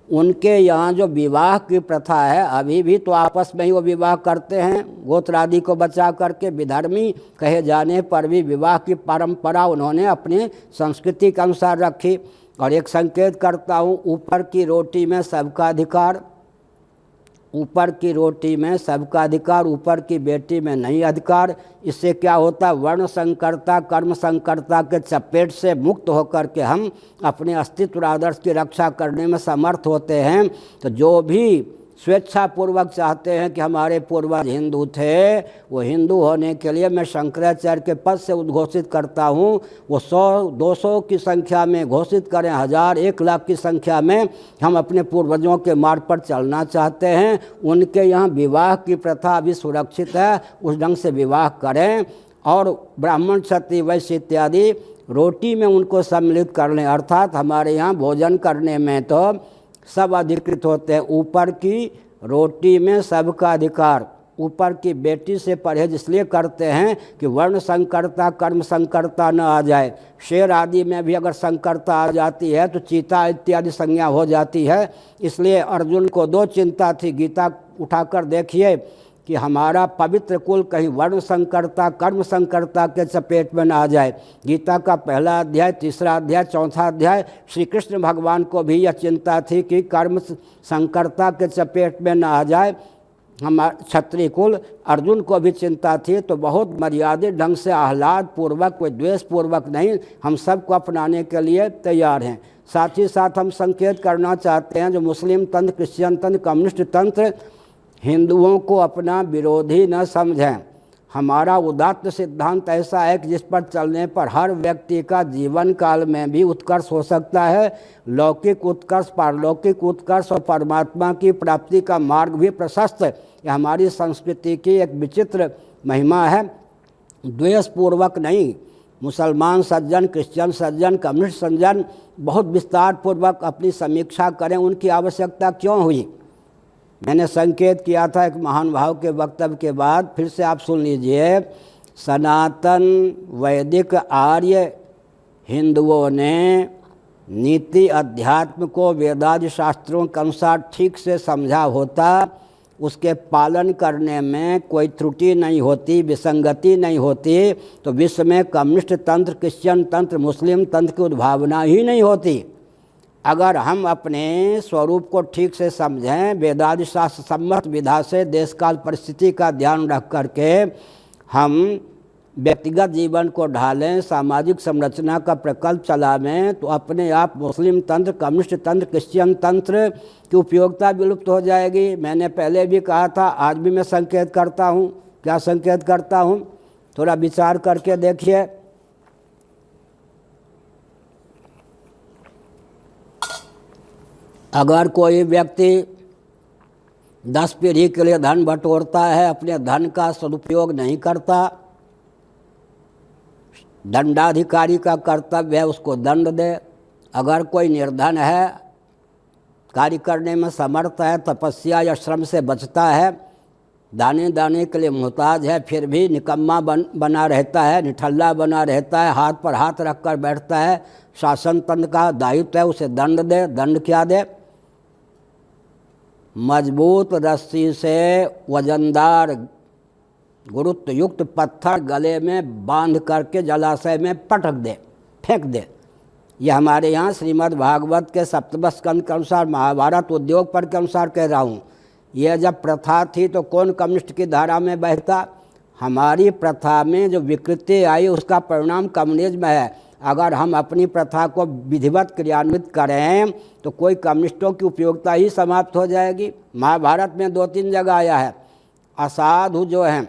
उनके यहाँ जो विवाह की प्रथा है, अभी भी तो आपस में ही वो विवाह करते हैं, गोत्र आदि को बचा करके। विधर्मी कहे जाने पर भी विवाह की परंपरा उन्होंने अपने संस्कृति के अनुसार रखी। और एक संकेत करता हूँ, ऊपर की रोटी में सबका अधिकार, ऊपर की रोटी में सबका अधिकार, ऊपर की बेटी में नहीं अधिकार। इससे क्या होता है? वर्ण संकरता, कर्म संकरता के चपेट से मुक्त होकर के हम अपने अस्तित्व आदर्श की रक्षा करने में समर्थ होते हैं। तो जो भी स्वेच्छापूर्वक चाहते हैं कि हमारे पूर्वज हिंदू थे, वो हिंदू होने के लिए मैं शंकराचार्य के पद से उद्घोषित करता हूँ। वो 100-200 की संख्या में घोषित करें, 1000-1 लाख की संख्या में हम अपने पूर्वजों के मार्ग पर चलना चाहते हैं। उनके यहाँ विवाह की प्रथा अभी सुरक्षित है, उस ढंग से विवाह करें और ब्राह्मण क्षत्रिय वैश्य इत्यादि रोटी में उनको सम्मिलित कर लें। अर्थात हमारे यहाँ भोजन करने में तो सब अधिकृत होते हैं, ऊपर की रोटी में सबका अधिकार। ऊपर की बेटी से परहेज इसलिए करते हैं कि वर्ण संकरता कर्म संकरता न आ जाए। शेर आदि में भी अगर संकरता आ जाती है तो चीता इत्यादि संज्ञा हो जाती है। इसलिए अर्जुन को 2 चिंता थी। गीता उठाकर देखिए कि हमारा पवित्र कुल कहीं वर्ण संकरता कर्म संकरता के चपेट में न आ जाए। गीता का पहला अध्याय, तीसरा अध्याय, चौथा अध्याय, श्री कृष्ण भगवान को भी यह चिंता थी कि कर्म संकरता के चपेट में न आ जाए हमारा क्षत्रिय कुल। अर्जुन को भी चिंता थी, तो बहुत मर्यादित ढंग से आह्लाद पूर्वक, कोई द्वेष पूर्वक नहीं, हम सबको अपनाने के लिए तैयार हैं। साथ ही साथ हम संकेत करना चाहते हैं जो मुस्लिम तंत्र, क्रिश्चियन तंत्र, कम्युनिस्ट तंत्र हिंदुओं को अपना विरोधी न समझें। हमारा उदात्त सिद्धांत ऐसा है कि जिस पर चलने पर हर व्यक्ति का जीवन काल में भी उत्कर्ष हो सकता है। लौकिक उत्कर्ष, पारलौकिक उत्कर्ष और परमात्मा की प्राप्ति का मार्ग भी प्रशस्त है। यह हमारी संस्कृति की एक विचित्र महिमा है। द्वेषपूर्वक नहीं, मुसलमान सज्जन, क्रिश्चियन सज्जन, कम्युनिस्ट सज्जन बहुत विस्तार पूर्वक अपनी समीक्षा करें, उनकी आवश्यकता क्यों हुई। मैंने संकेत किया था एक महान भाव के वक्तव्य के बाद, फिर से आप सुन लीजिए। सनातन वैदिक आर्य हिंदुओं ने नीति अध्यात्म को वेदादि शास्त्रों के अनुसार ठीक से समझा होता, उसके पालन करने में कोई त्रुटि नहीं होती, विसंगति नहीं होती, तो विश्व में कम्युनिस्ट तंत्र, क्रिश्चियन तंत्र, मुस्लिम तंत्र की उद्भावना ही नहीं होती। अगर हम अपने स्वरूप को ठीक से समझें, वेदादि शास्त्र सम्मत विधा से देश काल परिस्थिति का ध्यान रख करके हम व्यक्तिगत जीवन को ढालें, सामाजिक संरचना का प्रकल्प चलावें, तो अपने आप मुस्लिम तंत्र, कम्युनिस्ट तंत्र, क्रिश्चियन तंत्र की उपयोगिता विलुप्त हो जाएगी। मैंने पहले भी कहा था, आज भी मैं संकेत करता हूँ। क्या संकेत करता हूँ? थोड़ा विचार करके देखिए। अगर कोई व्यक्ति 10 पीढ़ी के लिए धन बटोरता है, अपने धन का सदुपयोग नहीं करता, दंडाधिकारी का कर्तव्य है उसको दंड दे। अगर कोई निर्धन है, कार्य करने में समर्थ है, तपस्या या श्रम से बचता है, दाने दाने के लिए मोहताज है, फिर भी निकम्मा बना रहता है, निठल्ला बना रहता है, हाथ पर हाथ रख कर बैठता है, शासन तंत्र का दायित्व है, उसे दंड दे। दंड क्या दे? मजबूत रस्सी से वजनदार गुरुत्व युक्त पत्थर गले में बांध करके जलाशय में पटक दे, फेंक दे। यह हमारे यहाँ श्रीमद् भागवत के 7वें स्कंद के अनुसार, महाभारत उद्योग पर्व के अनुसार कह रहा हूँ। यह जब प्रथा थी तो कौन कम्युनिस्ट की धारा में बहता? हमारी प्रथा में जो विकृति आई उसका परिणाम कम्युनिज्म है। अगर हम अपनी प्रथा को विधिवत क्रियान्वित करें तो कोई कम्युनिस्टों की उपयोगिता ही समाप्त हो जाएगी। महाभारत में 2-3 जगह आया है, असाधु जो हैं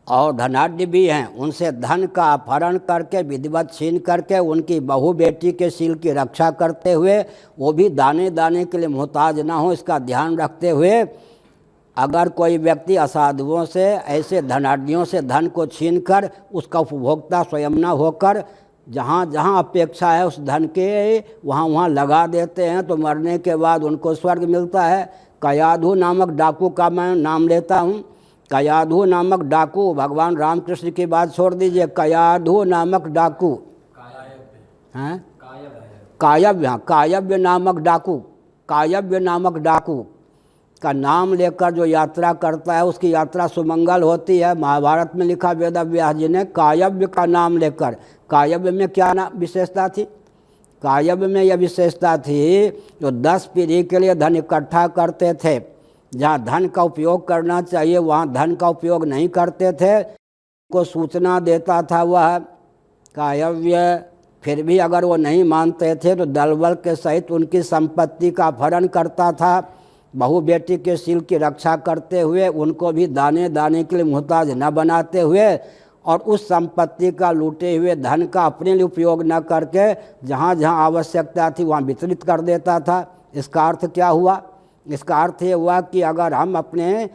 और धनाढ्य भी हैं, उनसे धन का अपहरण करके, विधिवत छीन करके, उनकी बहू बेटी के शील की रक्षा करते हुए, वो भी दाने दाने के लिए मोहताज ना हो, इसका ध्यान रखते हुए अगर कोई व्यक्ति असाधुओं से, ऐसे धनाढ्यों से धन को छीनकर उसका उपभोक्ता स्वयं न होकर जहाँ जहाँ अपेक्षा है उस धन के वहाँ वहाँ लगा देते हैं, तो मरने के बाद उनको स्वर्ग मिलता है। कयाधु नामक डाकू का मैं नाम लेता हूँ। कयाधु नामक डाकू, भगवान रामकृष्ण की बात छोड़ दीजिए, कयाधु नामक डाकू, हैं कायव्य, कायव्य नामक डाकू, कायव्य नामक डाकू का नाम लेकर जो यात्रा करता है उसकी यात्रा सुमंगल होती है। महाभारत में लिखा वेद व्यास जी ने, कायव्य का नाम लेकर। कायव्य में क्या विशेषता थी? कायव्य में यह विशेषता थी जो 10 पीढ़ी के लिए धन इकट्ठा करते थे, जहाँ धन का उपयोग करना चाहिए वहाँ धन का उपयोग नहीं करते थे, को सूचना देता था वह कायव्य फिर भी अगर वो नहीं मानते थे तो दल बल के सहित उनकी संपत्ति का अपहरण करता था। बहू बेटी के शील की रक्षा करते हुए उनको भी दाने दाने के लिए मुहताज न बनाते हुए और उस संपत्ति का लूटे हुए धन का अपने लिए उपयोग न करके जहाँ जहाँ आवश्यकता थी वहाँ वितरित कर देता था। इसका अर्थ क्या हुआ? इसका अर्थ ये हुआ कि अगर हम अपने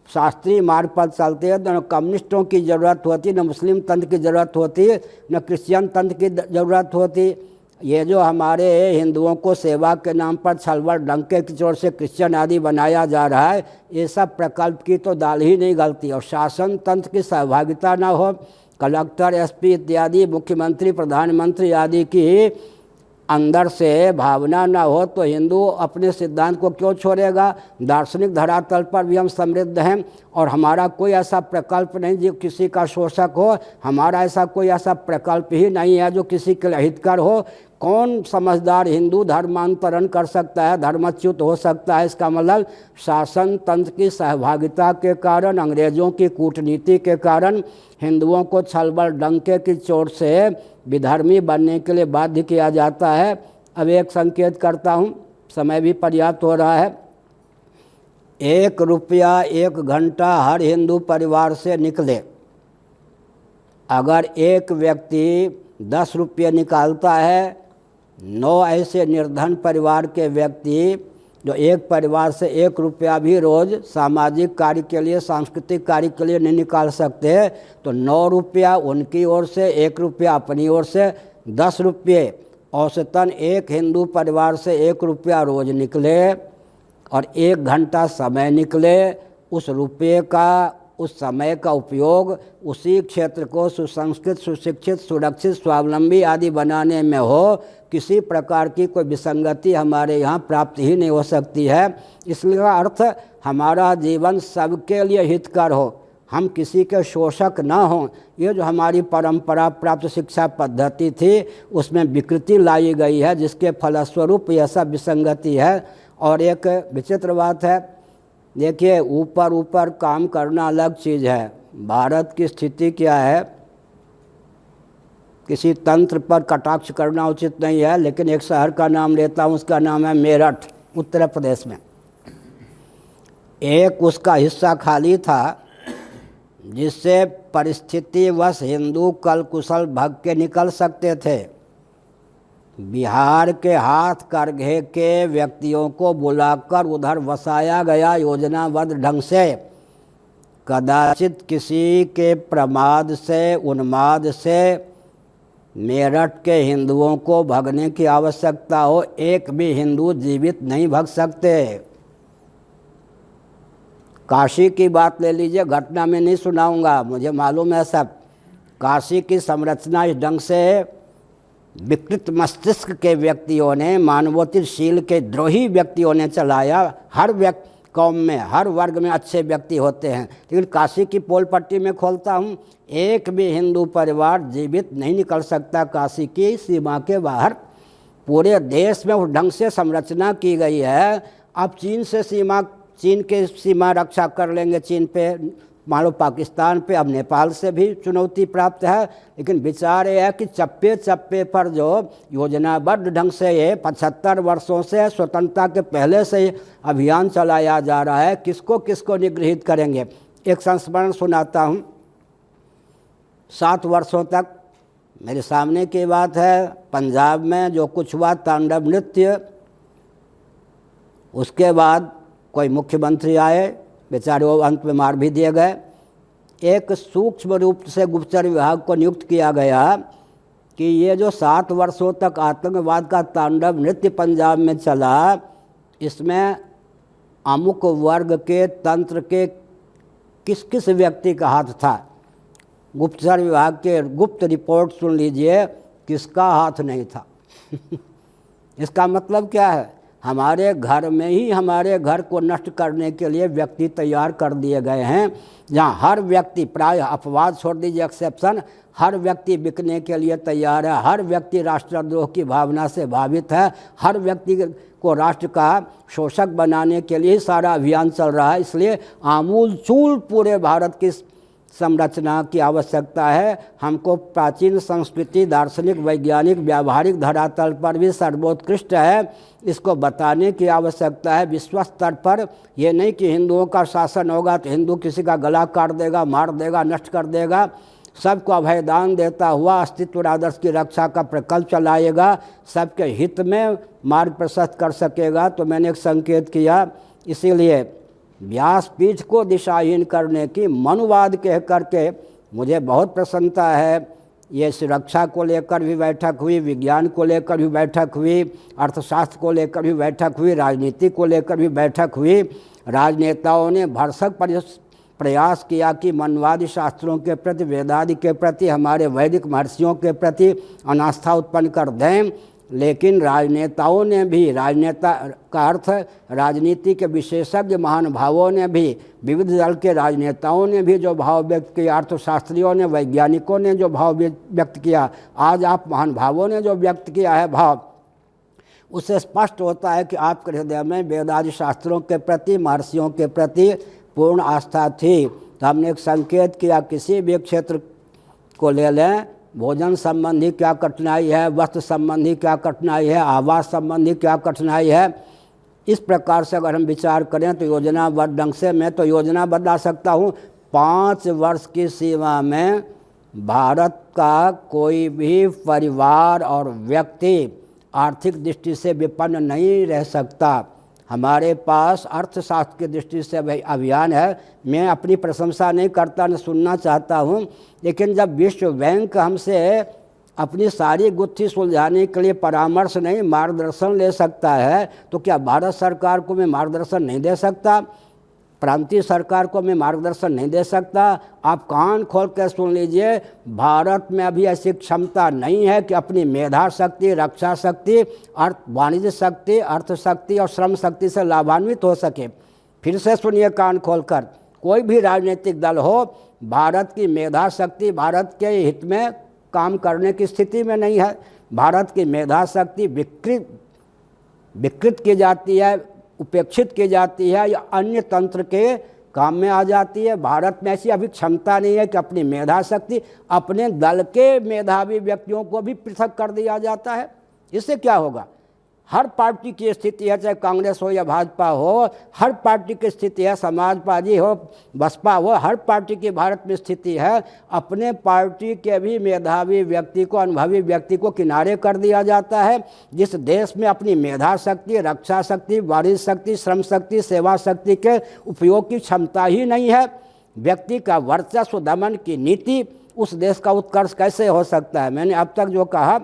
शास्त्रीय मार्ग पर चलते हैं तो न कम्युनिस्टों की ज़रूरत होती, न मुस्लिम तंत्र की ज़रूरत होती, न क्रिश्चियन तंत्र की ज़रूरत होती। ये जो हमारे हिंदुओं को सेवा के नाम पर छलबल डंके की जोर से क्रिश्चियन आदि बनाया जा रहा है, ये सब प्रकल्प की तो दाल ही नहीं गलती। और शासन तंत्र की सहभागिता न हो, कलेक्टर, एसपी इत्यादि, मुख्यमंत्री, प्रधानमंत्री आदि की अंदर से भावना न हो तो हिंदू अपने सिद्धांत को क्यों छोड़ेगा? दार्शनिक धरातल पर भी हम समृद्ध हैं और हमारा कोई ऐसा प्रकल्प नहीं जो किसी का शोषक हो। हमारा ऐसा कोई ऐसा प्रकल्प ही नहीं है जो किसी के लिए हितकर हो। कौन समझदार हिंदू धर्मांतरण कर सकता है, धर्मच्युत हो सकता है? इसका मतलब शासन तंत्र की सहभागिता के कारण, अंग्रेज़ों की कूटनीति के कारण हिंदुओं को छलबल डंके की चोट से विधर्मी बनने के लिए बाध्य किया जाता है। अब एक संकेत करता हूँ, समय भी पर्याप्त हो रहा है। 1 रुपया 1 घंटा हर हिंदू परिवार से निकले। अगर एक व्यक्ति 10 रुपये निकालता है, 9 ऐसे निर्धन परिवार के व्यक्ति जो एक परिवार से 1 रुपया भी रोज़ सामाजिक कार्य के लिए, सांस्कृतिक कार्य के लिए नहीं निकाल सकते, तो 9 रुपया उनकी ओर से, 1 रुपया अपनी ओर से, 10 रुपये औसतन एक हिंदू परिवार से 1 रुपया रोज़ निकले और 1 घंटा समय निकले। उस रुपये का, उस समय का उपयोग उसी क्षेत्र को सुसंस्कृत, सुशिक्षित, सुरक्षित, स्वावलंबी आदि बनाने में हो, किसी प्रकार की कोई विसंगति हमारे यहाँ प्राप्त ही नहीं हो सकती है। इसलिए अर्थ हमारा जीवन सबके लिए हितकर हो, हम किसी के शोषक ना हों। ये जो हमारी परंपरा प्राप्त शिक्षा पद्धति थी उसमें विकृति लाई गई है, जिसके फलस्वरूप यह सब विसंगति है। और एक विचित्र बात है, देखिए ऊपर ऊपर काम करना अलग चीज़ है। भारत की स्थिति क्या है, किसी तंत्र पर कटाक्ष करना उचित नहीं है, लेकिन एक शहर का नाम लेता हूँ, उसका नाम है मेरठ, उत्तर प्रदेश में। एक उसका हिस्सा खाली था जिससे परिस्थितिवश हिंदू कल कुशल भग के निकल सकते थे। बिहार के हाथ करघे के व्यक्तियों को बुलाकर उधर बसाया गया योजनाबद्ध ढंग से। कदाचित किसी के प्रमाद से, उन्माद से मेरठ के हिंदुओं को भगने की आवश्यकता हो, एक भी हिंदू जीवित नहीं भग सकते। काशी की बात ले लीजिए, घटना में नहीं सुनाऊंगा, मुझे मालूम है सब। काशी की संरचना इस ढंग से विकृत मस्तिष्क के व्यक्तियों ने, मानवोचित के द्रोही व्यक्तियों ने चलाया। हर व्यक्ति कौम में, हर वर्ग में अच्छे व्यक्ति होते हैं, लेकिन काशी की पोल पट्टी में खोलता हूँ, एक भी हिंदू परिवार जीवित नहीं निकल सकता काशी की सीमा के बाहर। पूरे देश में उस ढंग से संरचना की गई है। अब चीन के सीमा रक्षा कर लेंगे, चीन पे, मान लो पाकिस्तान पे, अब नेपाल से भी चुनौती प्राप्त है। लेकिन विचार ये है कि चप्पे चप्पे पर जो योजनाबद्ध ढंग से ये 75 वर्षों से, स्वतंत्रता के पहले से अभियान चलाया जा रहा है, किसको किसको निगृहित करेंगे। एक संस्मरण सुनाता हूँ। 7 वर्षों तक, मेरे सामने की बात है, पंजाब में जो कुछ हुआ, तांडव नृत्य, उसके बाद कोई मुख्यमंत्री आए, बेचारे वो अंत में मार भी दिए गए। एक सूक्ष्म रूप से गुप्तचर विभाग को नियुक्त किया गया कि ये जो 7 वर्षों तक आतंकवाद का तांडव नृत्य पंजाब में चला, इसमें अमुक वर्ग के तंत्र के किस किस व्यक्ति का हाथ था। गुप्तचर विभाग के गुप्त रिपोर्ट सुन लीजिए, किसका हाथ नहीं था। इसका मतलब क्या है, हमारे घर में ही हमारे घर को नष्ट करने के लिए व्यक्ति तैयार कर दिए गए हैं, जहाँ हर व्यक्ति, प्राय अपवाद छोड़ दीजिए, एक्सेप्शन, हर व्यक्ति बिकने के लिए तैयार है, हर व्यक्ति राष्ट्रद्रोह की भावना से भावित है, हर व्यक्ति को राष्ट्र का शोषक बनाने के लिए सारा अभियान चल रहा है। इसलिए आमूल चूल पूरे भारत की संरचना की आवश्यकता है। हमको प्राचीन संस्कृति, दार्शनिक, वैज्ञानिक, व्यावहारिक धरातल पर भी सर्वोत्कृष्ट है, इसको बताने की आवश्यकता है विश्व स्तर पर। ये नहीं कि हिंदुओं का शासन होगा तो हिंदू किसी का गला काट देगा, मार देगा, नष्ट कर देगा। सबको अभयदान देता हुआ अस्तित्व आदर्श की रक्षा का प्रकल्प चलाएगा, सबके हित में मार्ग प्रशस्त कर सकेगा। तो मैंने एक संकेत किया, इसीलिए व्यासपीठ को दिशाहीन करने की मनुवाद कह करके मुझे बहुत प्रसन्नता है। ये सुरक्षा को लेकर भी बैठक हुई, विज्ञान को लेकर भी बैठक हुई, अर्थशास्त्र को लेकर भी बैठक हुई, राजनीति को लेकर भी बैठक हुई। राजनेताओं ने भरसक प्रयास किया कि मनवादी शास्त्रों के प्रति, वेदादि के प्रति, हमारे वैदिक महर्षियों के प्रति अनास्था उत्पन्न कर दें। लेकिन राजनेताओं ने भी, राजनेता का अर्थ राजनीति के विशेषज्ञ महानुभावों ने भी, विविध दल के राजनेताओं ने भी जो भाव व्यक्त किया, अर्थशास्त्रियों ने, वैज्ञानिकों ने जो भाव व्यक्त किया, आज आप महानुभावों ने जो व्यक्त किया है भाव, उससे स्पष्ट होता है कि आपके हृदय में वेदादि शास्त्रों के प्रति, महर्षियों के प्रति पूर्ण आस्था थी। तो हमने एक संकेत किया, किसी भी क्षेत्र को ले लें, भोजन संबंधी क्या कठिनाई है, वस्त्र संबंधी क्या कठिनाई है, आवास संबंधी क्या कठिनाई है, इस प्रकार से अगर हम विचार करें तो योजनाबद्ध ढंग से मैं तो योजना बना सकता हूँ। 5 वर्ष की सीमा में भारत का कोई भी परिवार और व्यक्ति आर्थिक दृष्टि से विपन्न नहीं रह सकता। हमारे पास अर्थशास्त्र की दृष्टि से भाई अभियान है। मैं अपनी प्रशंसा नहीं करता, न सुनना चाहता हूँ, लेकिन जब विश्व बैंक हमसे अपनी सारी गुत्थी सुलझाने के लिए परामर्श नहीं, मार्गदर्शन ले सकता है, तो क्या भारत सरकार को मैं मार्गदर्शन नहीं दे सकता? प्रांतीय सरकार को मैं मार्गदर्शन नहीं दे सकता? आप कान खोल कर सुन लीजिए, भारत में अभी ऐसी क्षमता नहीं है कि अपनी मेधा शक्ति, रक्षा शक्ति, वाणिज्य शक्ति, अर्थ शक्ति और श्रम शक्ति से लाभान्वित हो सके। फिर से सुनिए कान खोलकर, कोई भी राजनीतिक दल हो, भारत की मेधा शक्ति भारत के हित में काम करने की स्थिति में नहीं है। भारत की मेधा शक्ति विकृत की जाती है, उपेक्षित की जाती है या अन्य तंत्र के काम में आ जाती है। भारत में ऐसी अभी क्षमता नहीं है कि अपनी मेधा शक्ति, अपने दल के मेधावी व्यक्तियों को भी पृथक कर दिया जाता है। इससे क्या होगा? हर पार्टी की स्थिति है, चाहे कांग्रेस हो या भाजपा हो, हर पार्टी की स्थिति है, समाजवादी हो, बसपा हो, हर पार्टी की भारत में स्थिति है। अपने पार्टी के भी मेधावी व्यक्ति को, अनुभवी व्यक्ति को किनारे कर दिया जाता है। जिस देश में अपनी मेधा शक्ति, रक्षा शक्ति, वाणिज्य शक्ति, श्रम शक्ति, सेवा शक्ति के उपयोग की क्षमता ही नहीं है, व्यक्ति का वर्चस्व दमन की नीति, उस देश का उत्कर्ष कैसे हो सकता है? मैंने अब तक जो कहा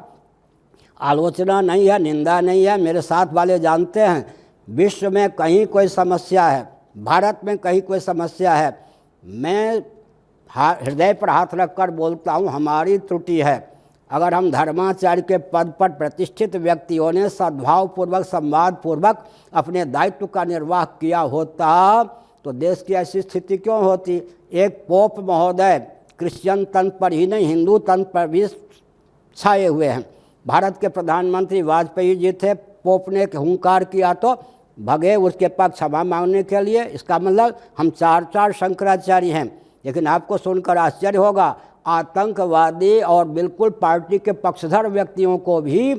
आलोचना नहीं है, निंदा नहीं है, मेरे साथ वाले जानते हैं। विश्व में कहीं कोई समस्या है, भारत में कहीं कोई समस्या है, मैं हृदय पर हाथ रखकर बोलता हूँ, हमारी त्रुटि है। अगर हम धर्माचार्य के पद पर प्रतिष्ठित व्यक्तियों ने सद्भावपूर्वक, संवादपूर्वक अपने दायित्व का निर्वाह किया होता तो देश की ऐसी स्थिति क्यों होती? एक पोप महोदय क्रिश्चियन तंत्र पर ही नहीं, हिंदू तंत्र पर भी छाए हुए हैं। भारत के प्रधानमंत्री वाजपेयी जी थे, पोप ने हुंकार किया तो भगे उसके पास क्षमा मांगने के लिए। इसका मतलब हम 4 शंकराचार्य हैं। लेकिन आपको सुनकर आश्चर्य होगा, आतंकवादी और बिल्कुल पार्टी के पक्षधर व्यक्तियों को भी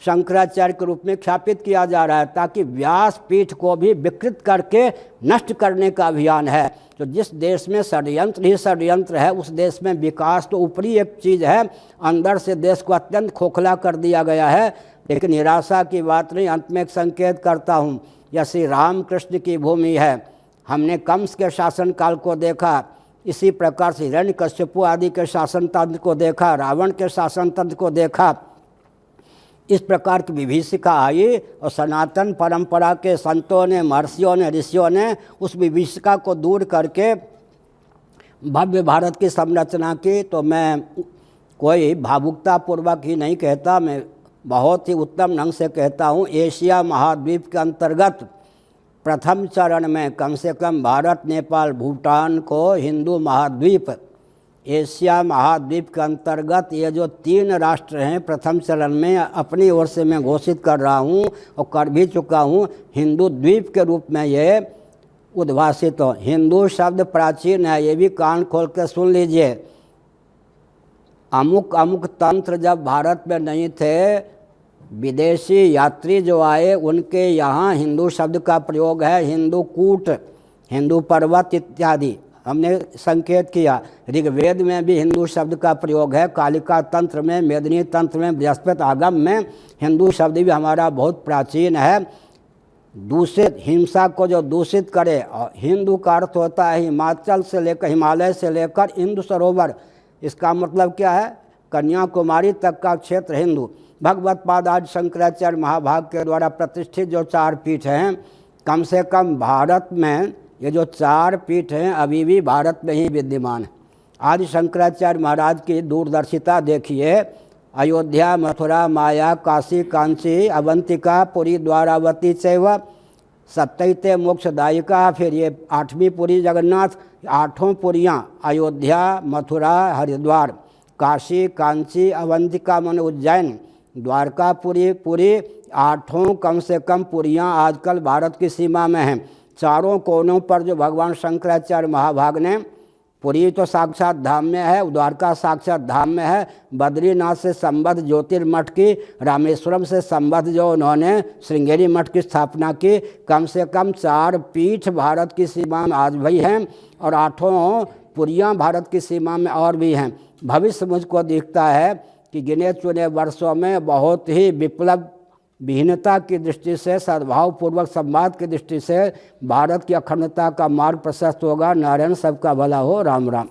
शंकराचार्य के रूप में ख्यापित किया जा रहा है, ताकि व्यासपीठ को भी विकृत करके नष्ट करने का अभियान है। तो जिस देश में षड्यंत्र ही षड्यंत्र है, उस देश में विकास तो ऊपरी एक चीज़ है, अंदर से देश को अत्यंत खोखला कर दिया गया है। लेकिन निराशा की बात नहीं, अंत में एक संकेत करता हूँ, यह श्री रामकृष्ण की भूमि है। हमने कंस के शासनकाल को देखा, इसी प्रकार से हिरण्यकश्यपु आदि के शासन तंत्र को देखा, रावण के शासन तंत्र को देखा। इस प्रकार की विभीषिका आई और सनातन परंपरा के संतों ने, महर्षियों ने, ऋषियों ने उस विभीषिका को दूर करके भव्य भारत की संरचना की। तो मैं कोई भावुकतापूर्वक ही नहीं कहता, मैं बहुत ही उत्तम ढंग से कहता हूँ। एशिया महाद्वीप के अंतर्गत प्रथम चरण में कम से कम भारत, नेपाल, भूटान को हिंदू महाद्वीप, एशिया महाद्वीप के अंतर्गत ये जो 3 राष्ट्र हैं, प्रथम चरण में अपनी ओर से मैं घोषित कर रहा हूँ और कर भी चुका हूँ, हिंदू द्वीप के रूप में ये उद्भाषित हो। हिंदू शब्द प्राचीन है, ये भी कान खोल के सुन लीजिए। अमुक अमुक तंत्र जब भारत में नहीं थे, विदेशी यात्री जो आए उनके यहाँ हिंदू शब्द का प्रयोग है। हिंदू कूट, हिंदू पर्वत इत्यादि हमने संकेत किया। ऋग्वेद में भी हिंदू शब्द का प्रयोग है। कालिका तंत्र में, मेदिनी तंत्र में, बृहस्पति आगम में हिंदू शब्द भी हमारा बहुत प्राचीन है। दूषित, हिंसा को जो दूषित करे, और हिंदू का अर्थ होता है हिमाचल से लेकर, हिमालय से लेकर इंदु सरोवर। इसका मतलब क्या है? कन्याकुमारी तक का क्षेत्र हिंदू। भगवत पाद आदि शंकराचार्य महाभाग के द्वारा प्रतिष्ठित जो 4 पीठ हैं, कम से कम भारत में ये जो 4 पीठ हैं अभी भी भारत में ही विद्यमान है। आदि शंकराचार्य महाराज की दूरदर्शिता देखिए। अयोध्या, मथुरा, माया, काशी, कांची, अवंतिका, पुरी, द्वारावती चैव सप्तैते मोक्षदायिका। फिर ये 8वीं पुरी जगन्नाथ। 8 पुरियाँ अयोध्या, मथुरा, हरिद्वार, काशी, कांची, अवंतिका मन उज्जैन, द्वारकापुरी, पुरी, 8 कम से कम पुरियाँ आजकल भारत की सीमा में हैं। चारों कोनों पर जो भगवान शंकराचार्य महाभाग ने, पुरी तो साक्षात धाम में है, द्वारका साक्षात धाम में है, बद्रीनाथ से संबद्ध ज्योतिर्मठ की, रामेश्वरम से संबद्ध जो उन्होंने श्रृंगेरी मठ की स्थापना की। कम से कम 4 पीठ भारत की सीमा में आज भी हैं, और 8 पुरियाँ भारत की सीमा में और भी हैं। भविष्य मुझको दिखता है कि गिने चुने वर्षों में बहुत ही विप्लव, विहीनता की दृष्टि से, सद्भावपूर्वक संवाद की दृष्टि से भारत की अखंडता का मार्ग प्रशस्त होगा। नारायण सबका भला हो। राम राम।